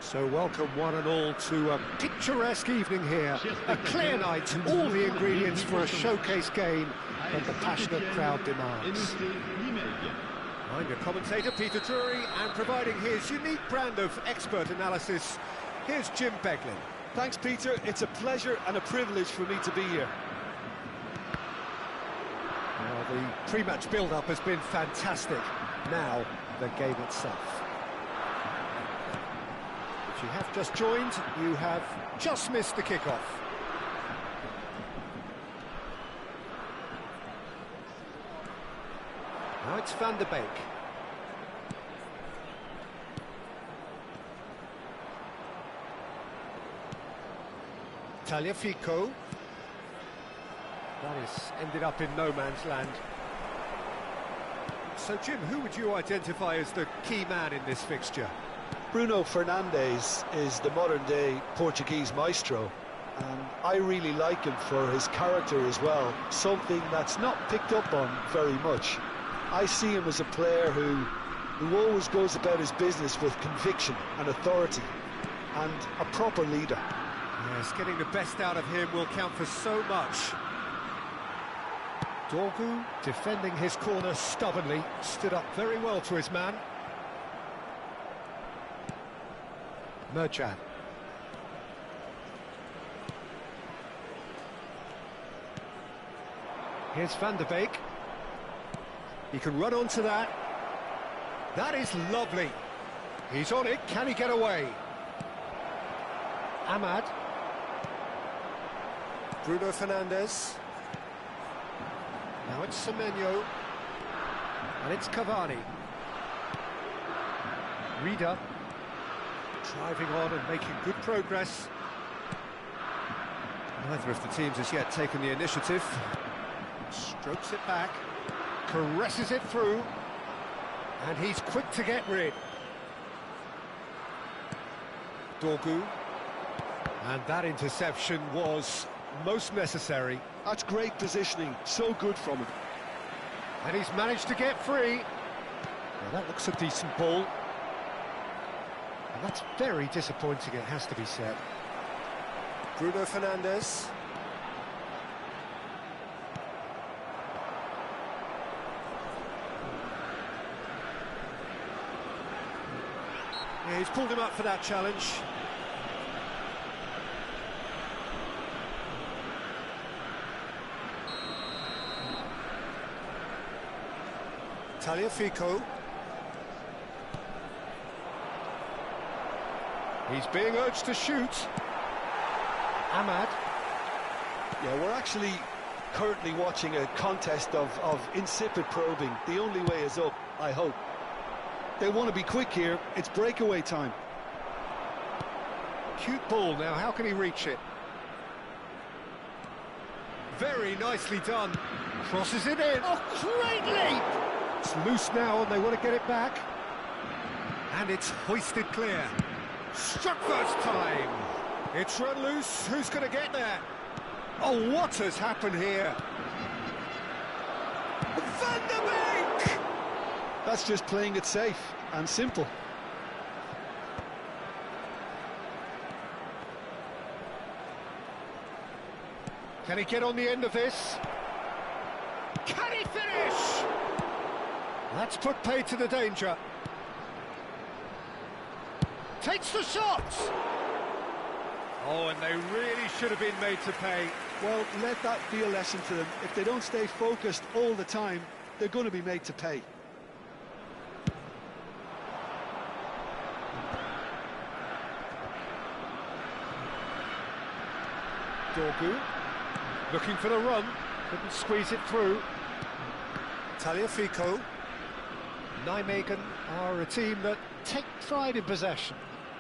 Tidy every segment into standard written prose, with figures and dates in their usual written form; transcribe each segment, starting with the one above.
So welcome one and all to a picturesque evening here. A clear night, all the ingredients for a showcase game that the passionate crowd demands. I'm your commentator, Peter Drury, and providing his unique brand of expert analysis, here's Jim Beglin. Thanks, Peter. It's a pleasure and a privilege for me to be here. Well, the pre-match build-up has been fantastic. Now, the game itself. If you have just joined, you have just missed the kickoff. Now it's Van der Beek. Tagliafico. That has ended up in no man's land. So, Jim, who would you identify as the key man in this fixture? Bruno Fernandes is the modern-day Portuguese maestro, and I really like him for his character as well, something that's not picked up on very much. I see him as a player who always goes about his business with conviction and authority, and a proper leader. Yes, getting the best out of him will count for so much. Dorgu, defending his corner stubbornly, stood up very well to his man. Merchan. Here's Van der Beek. He can run onto that. That is lovely. He's on it. Can he get away? Ahmad. Bruno Fernandes. Now it's Semenyo. And it's Cavani. Reader. Driving on and making good progress. Neither of the teams has yet taken the initiative. Strokes it back, caresses it through, and he's quick to get rid. Dorgu. And that interception was most necessary. That's great positioning, so good from him. And he's managed to get free. Now that looks a decent ball. And that's very disappointing, it has to be said. Bruno Fernandes. Yeah, he's pulled him up for that challenge. Tagliafico. He's being urged to shoot. Ahmad. Yeah, we're actually currently watching a contest of insipid probing. The only way is up, I hope. They want to be quick here. It's breakaway time. Cute ball now. How can he reach it? Very nicely done. Crosses it in. Oh, great leap! It's loose now and they want to get it back. And it's hoisted clear. Struck first time. It's run loose. Who's going to get there? Oh, what has happened here? Van der Beek! That's just playing it safe and simple. Can he get on the end of this? Can he finish? That's put paid to the danger. Takes the shot! Oh, and they really should have been made to pay. Well, let that be a lesson to them. If they don't stay focused all the time, they're going to be made to pay. Dorgu, looking for the run, couldn't squeeze it through. Tagliafico. Nijmegen are a team that take pride in possession.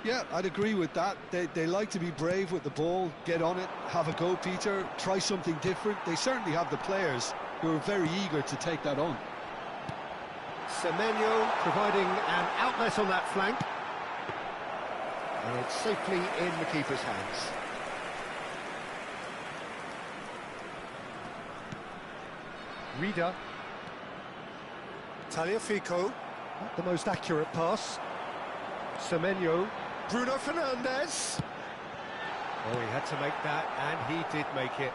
Yeah, I'd agree with that. They like to be brave with the ball, get on it, have a go, Peter, try something different. They certainly have the players who are very eager to take that on. Semenyo providing an outlet on that flank. And it's safely in the keeper's hands. Rida. Tagliafico. Not the most accurate pass. Semenyo. Bruno Fernandes. Oh, he had to make that, and he did make it.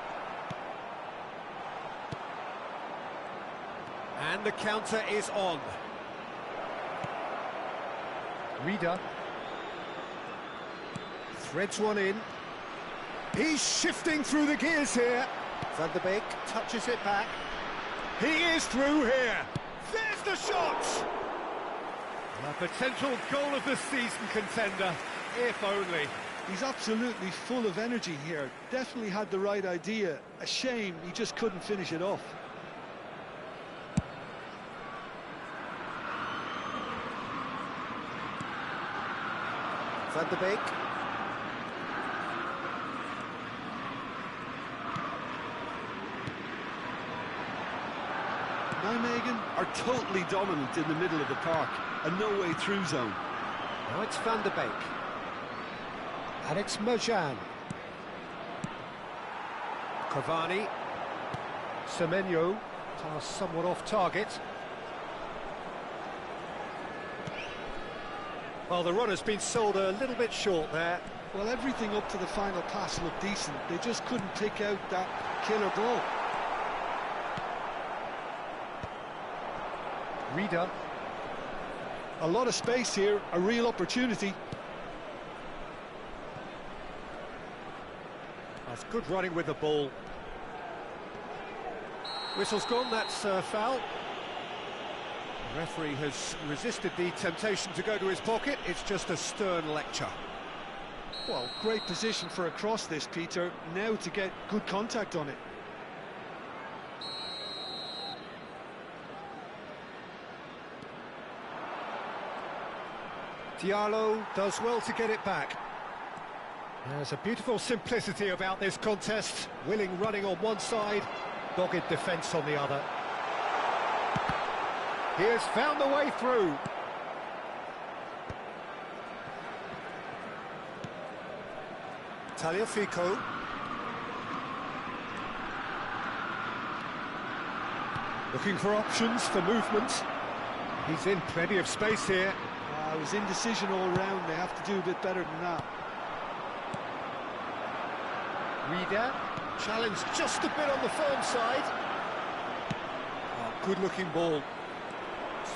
And the counter is on. Rida. Threads one in. He's shifting through the gears here. Van der Beek touches it back. He is through here. There's the shot! A potential goal of the season contender, if only. He's absolutely full of energy here. Definitely had the right idea. A shame he just couldn't finish it off. Van der Beek. Nijmegen are totally dominant in the middle of the park. A no-way through zone. Now it's Van der Beek. And it's Mojan. Cavani. Semenyo. Pass somewhat off target. Well, the run has been sold a little bit short there. Well, everything up to the final pass looked decent. They just couldn't pick out that killer ball. Rida. A lot of space here, a real opportunity. That's good running with the ball. Whistle's gone, that's a foul. The referee has resisted the temptation to go to his pocket. It's just a stern lecture. Well, great position for a cross this, Peter. Now to get good contact on it. Diallo does well to get it back. There's a beautiful simplicity about this contest. Willing running on one side, dogged defence on the other. He has found the way through. Tagliafico. Looking for options for movement. He's in plenty of space here. It was indecision all round. They have to do a bit better than that. Rida, challenged just a bit on the firm side. Oh, good looking ball.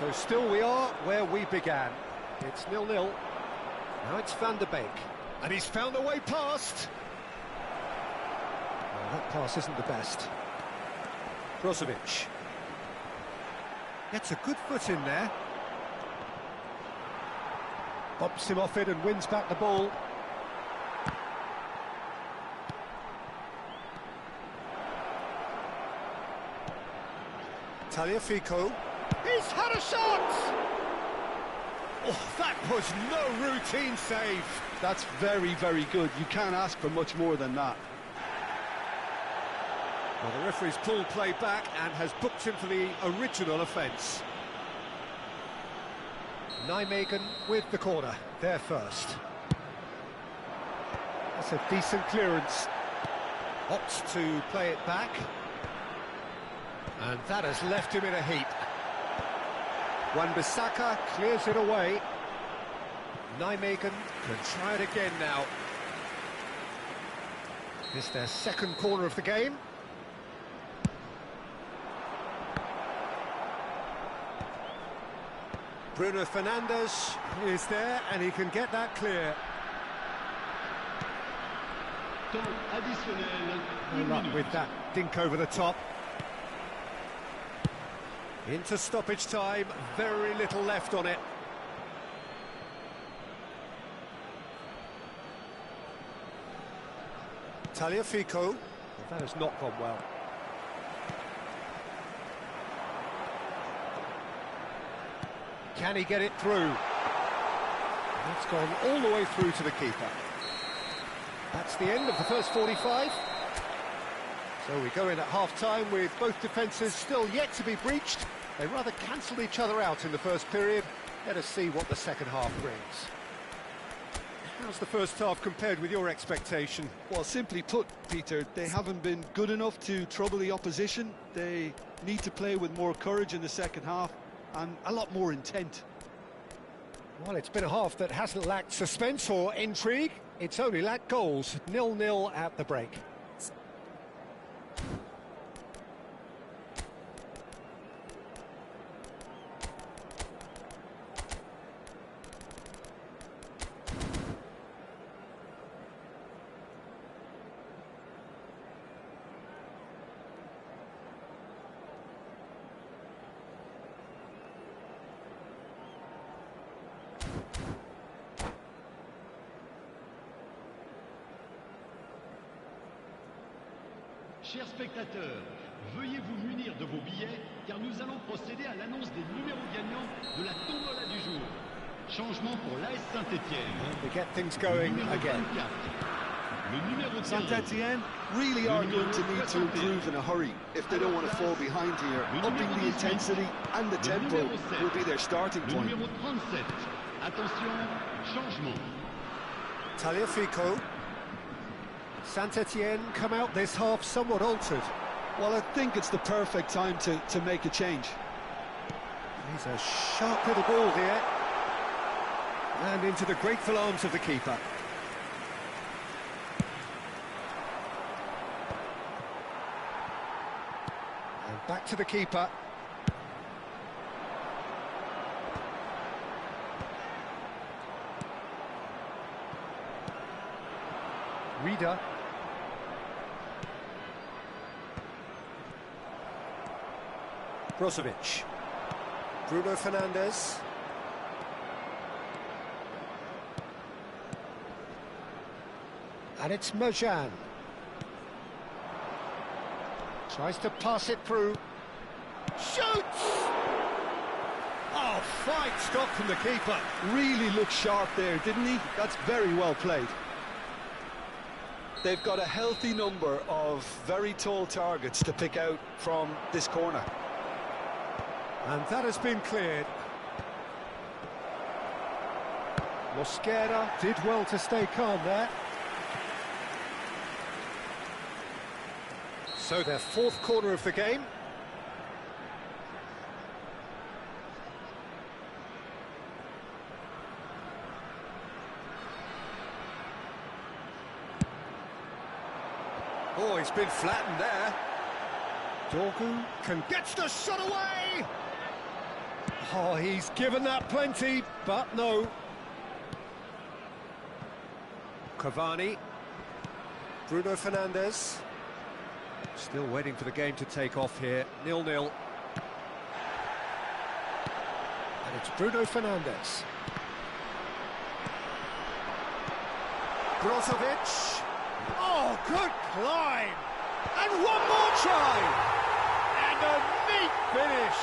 So still we are where we began. It's 0-0. Now it's Van der Beek. And he's found a way past. Well, that pass isn't the best. Brozovic. Gets a good foot in there. Bumps him off it and wins back the ball. Tagliafico. He's had a shot! Oh, that was no routine save. That's very, very good. You can't ask for much more than that. Well, the referee's pulled play back and has booked him for the original offence. Nijmegen with the corner, there first. That's a decent clearance. Opts to play it back. And that has left him in a heap. Wan-Bissaka clears it away. Nijmegen can try it again now. It's their second corner of the game. Bruno Fernandes is there and he can get that clear. Good luck with that dink over the top. Into stoppage time, very little left on it. Tagliafico, that has not gone well. Can he get it through? It's gone all the way through to the keeper. That's the end of the first 45. So we go in at half-time with both defences still yet to be breached. They rather cancelled each other out in the first period. Let us see what the second half brings. How's the first half compared with your expectation? Well, simply put, Peter, they haven't been good enough to trouble the opposition. They need to play with more courage in the second half and a lot more intent. Well, it's been a half that hasn't lacked suspense or intrigue. It's only lacked goals. 0-0 at the break. Chers spectateurs, veuillez vous munir de vos billets car nous allons procéder à l'annonce des numéros gagnants de la tombola du jour. Changement pour l'AS Saint-Etienne. We get things going again. Le numéro 15. Saint-Etienne really are going to need to improve in a hurry if they don't want to fall behind here. Upping the intensity and the tempo will be their starting Le point. numéro 37. Attention, changement. Tagliafico. Saint-Etienne come out this half somewhat altered. Well, I think it's the perfect time to make a change. He's a sharp little ball here. And into the grateful arms of the keeper. And back to the keeper. Reader. Brozovic. Bruno Fernandes. And it's Merjan. Tries to pass it through. Shoots! Oh, fine stop from the keeper. Really looked sharp there, didn't he? That's very well played. They've got a healthy number of very tall targets to pick out from this corner. And that has been cleared. Mosquera did well to stay calm there. So their fourth corner of the game. Oh, he's been flattened there. Dorgu gets the shot away. Oh, he's given that plenty, but no. Cavani. Bruno Fernandes. Still waiting for the game to take off here. 0-0. And it's Bruno Fernandes. Brozovic. Oh, good climb! And one more try! And a neat finish!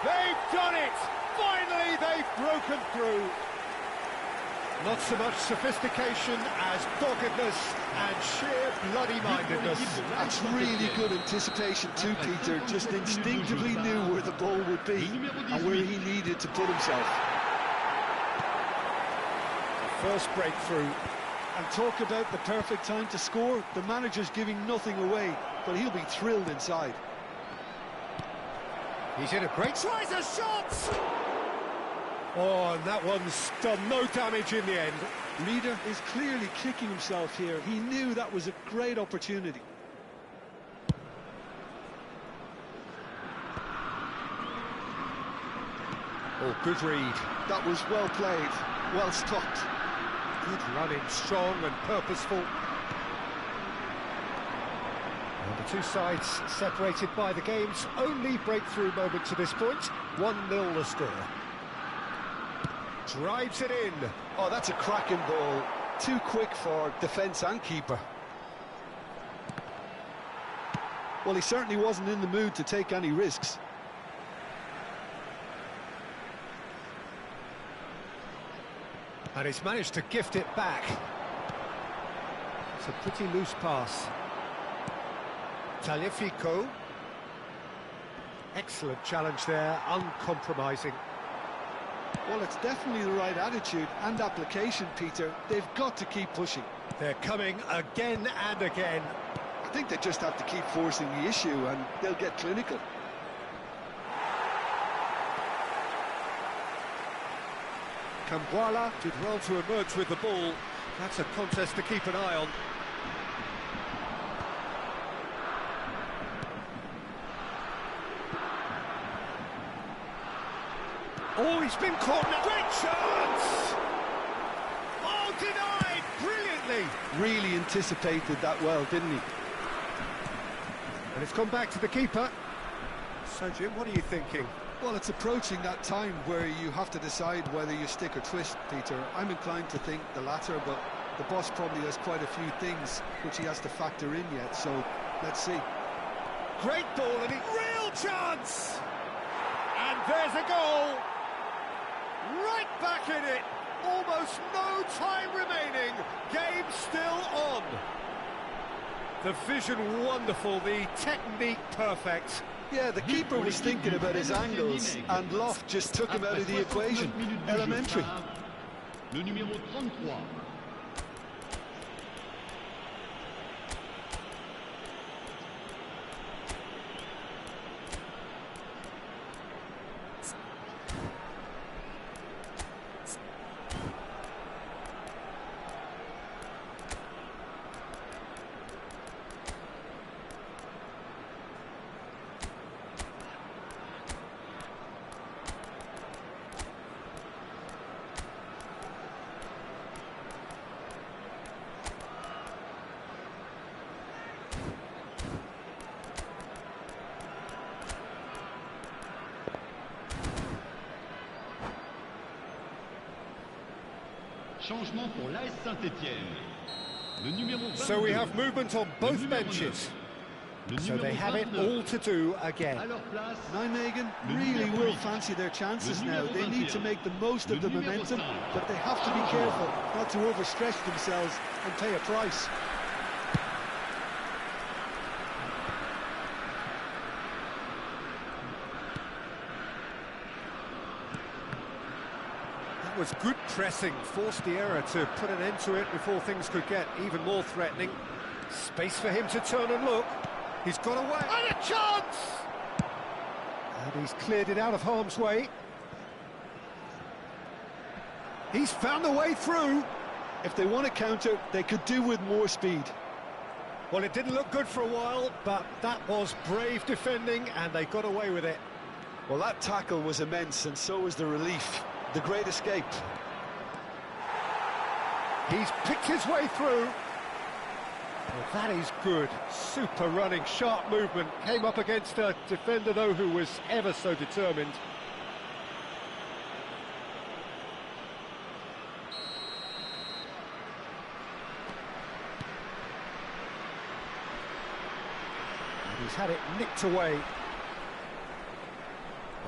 They've done it! Finally, they've broken through. Not so much sophistication as doggedness and sheer bloody-mindedness. That's really good anticipation too, Peter. Just instinctively knew where the ball would be and where he needed to put himself. First breakthrough. And talk about the perfect time to score. The manager's giving nothing away, but he'll be thrilled inside. He's in a great... Tries a shot! Oh, and that one's done no damage in the end. Reader is clearly kicking himself here. He knew that was a great opportunity. Oh, good read. That was well played, well stopped. Good running, strong and purposeful. And the two sides separated by the game's only breakthrough moment to this point. 1-0 the score. Drives it in. Oh, that's a cracking ball. Too quick for defence and keeper. Well, he certainly wasn't in the mood to take any risks. And he's managed to gift it back. It's a pretty loose pass. Tagliafico. Excellent challenge there, uncompromising. Well, it's definitely the right attitude and application, Peter. They've got to keep pushing. They're coming again and again. I think they just have to keep forcing the issue and they'll get clinical. Cambuala did well to emerge with the ball. That's a contest to keep an eye on. Oh, he's been caught now. Great chance! Oh, denied brilliantly. Really anticipated that well, didn't he? And it's gone back to the keeper. So, Jim, what are you thinking? Well, it's approaching that time where you have to decide whether you stick or twist, Peter. I'm inclined to think the latter, but the boss probably has quite a few things which he has to factor in yet, so let's see. Great ball, and real chance! And there's a goal! Right back in it! Almost no time remaining. Game still on. The vision wonderful, the technique perfect. Yeah, the keeper was thinking about his angles, and Loft just took him out of the equation. Elementary. Le numéro 33. Changement pour l'AS Saint-Étienne. Le numéro 22. So we have movement on both benches. So they have it all to do again. Nijmegen really will fancy their chances now. They need to make the most of the momentum, but they have to be careful not to overstretch themselves and pay a price. That was good pressing, forced the error to put an end to it before things could get even more threatening. Space for him to turn and look. He's got away. And a chance! And he's cleared it out of harm's way. He's found a way through. If they want to counter, they could do with more speed. Well, it didn't look good for a while, but that was brave defending, and they got away with it. Well, that tackle was immense, and so was the relief. The great escape. He's picked his way through. Well, that is good. Super running, sharp movement. Came up against a defender, though, who was ever so determined. And he's had it nicked away.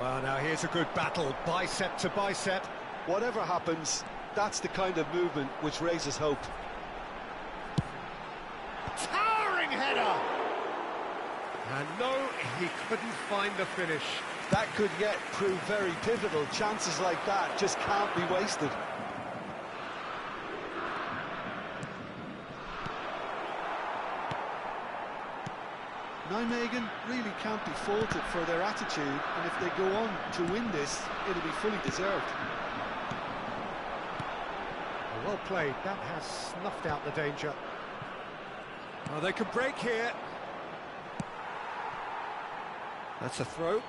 Well, now here's a good battle, bicep to bicep. Whatever happens, that's the kind of movement which raises hope. Towering header! And no, he couldn't find the finish. That could yet prove very pivotal. Chances like that just can't be wasted. Nijmegen really can't be faulted for their attitude, and if they go on to win this, it'll be fully deserved. Well played, that has snuffed out the danger. Well, they could break here. That's a throw.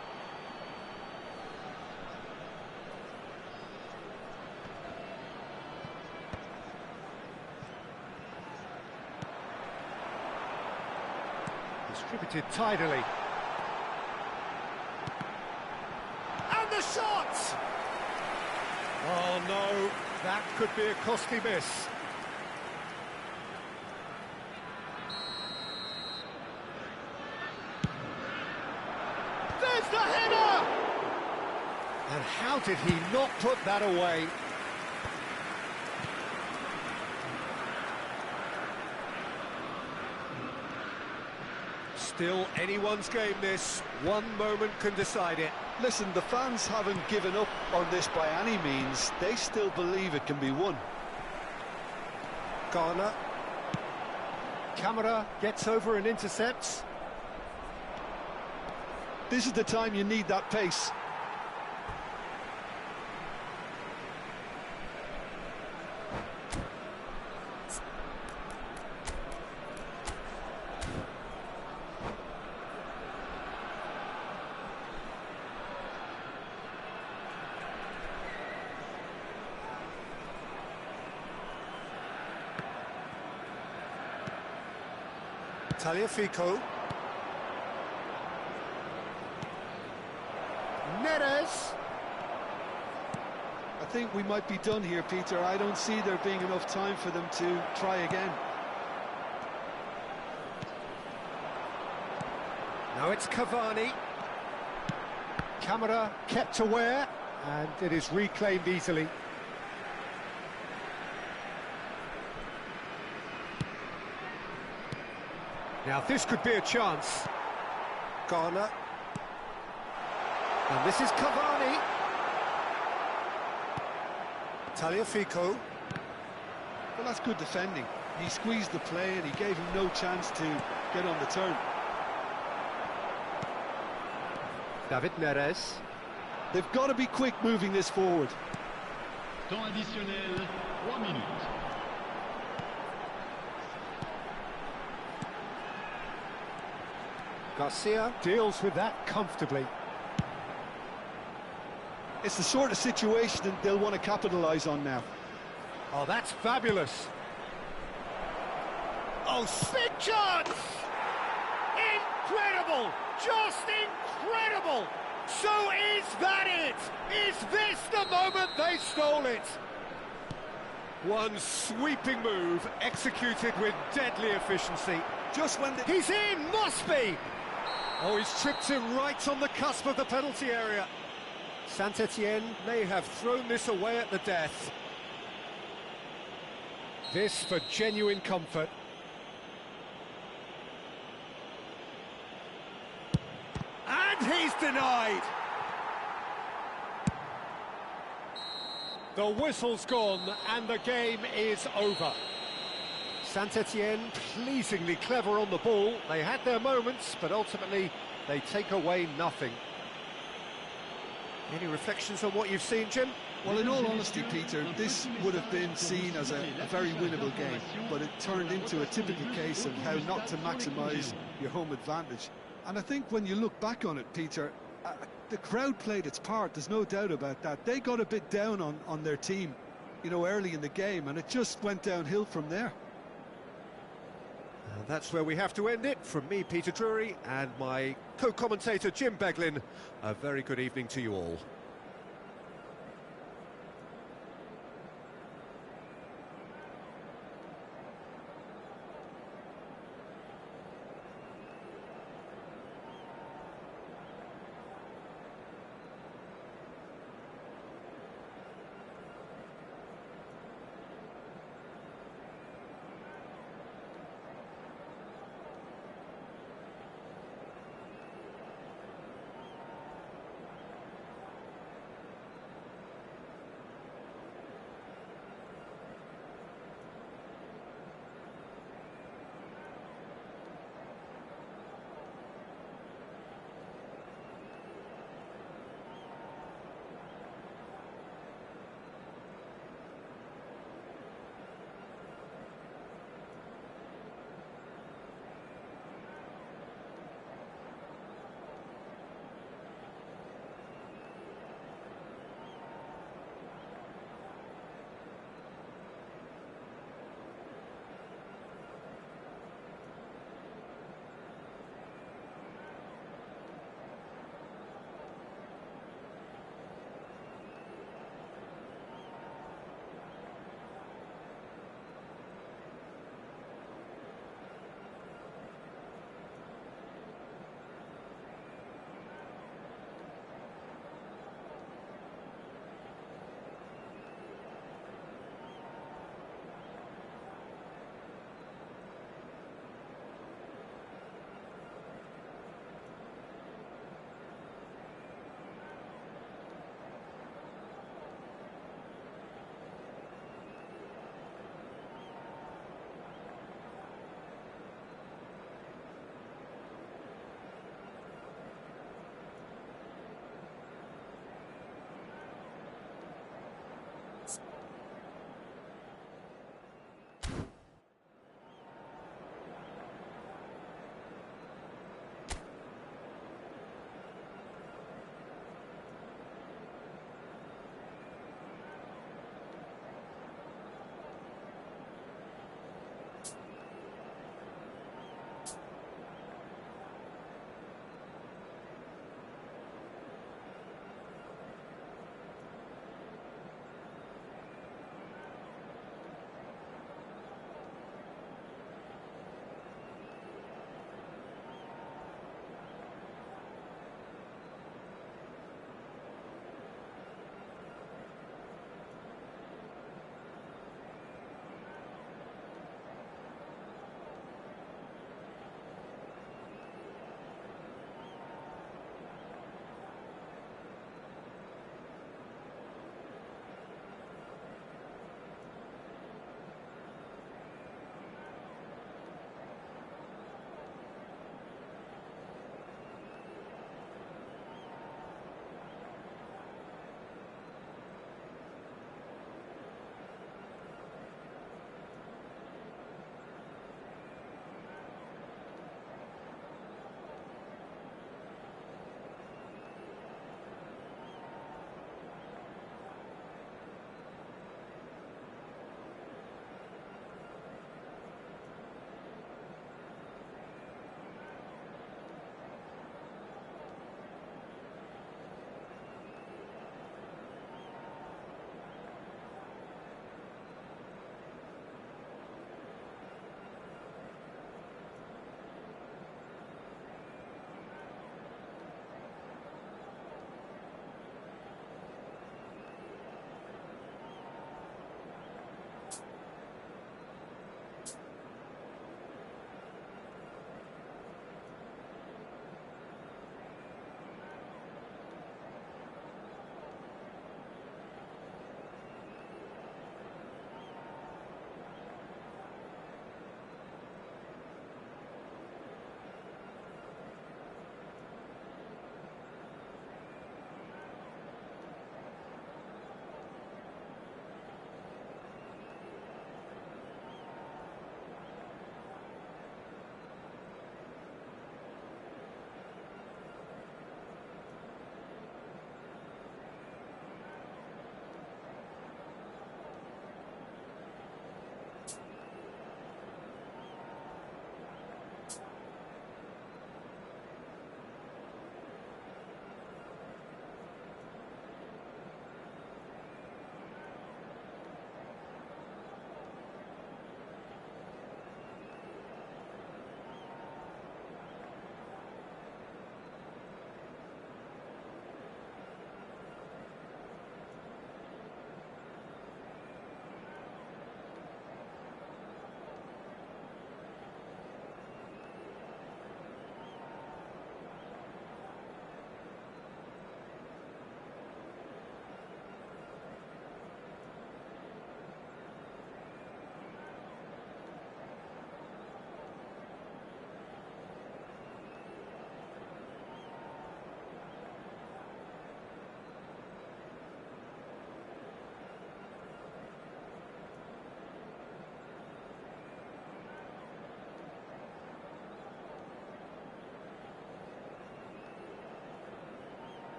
Distributed tidily. And the shot! Oh no, that could be a costly miss. There's the header! And how did he not put that away? Still anyone's game this. One moment can decide it. Listen, the fans haven't given up on this by any means. They still believe it can be won. Garner. Camera gets over and intercepts. This is the time you need that pace. Tagliafico. Neres. I think we might be done here, Peter. I don't see there being enough time for them to try again. Now it's Cavani. Camera kept aware, and it is reclaimed easily. Now this could be a chance. Garner. And this is Cavani. Tagliafico. Well, that's good defending. He squeezed the play and he gave him no chance to get on the turn. David Neres. They've got to be quick moving this forward. Temps additionnel, 3 minutes. Garcia deals with that comfortably. It's the sort of situation that they'll want to capitalise on now. Oh, that's fabulous. Oh, big chance! Incredible! Just incredible! So is that it? Is this the moment they stole it? One sweeping move executed with deadly efficiency. Just when He's in, must be! Oh, he's tripped him right on the cusp of the penalty area. Saint-Etienne may have thrown this away at the death. This for genuine comfort. And he's denied! The whistle's gone and the game is over. Saint-Etienne pleasingly clever on the ball. They had their moments, but ultimately they take away nothing. Any reflections on what you've seen, Jim? Well, in all honesty, Peter, this would have been seen as a very winnable game, but it turned into a typical case of how not to maximise your home advantage. And I think when you look back on it, Peter, the crowd played its part, there's no doubt about that. They got a bit down on their team, you know, early in the game, and it just went downhill from there. And that's where we have to end it. From me, Peter Drury, and my co-commentator, Jim Beglin, a very good evening to you all.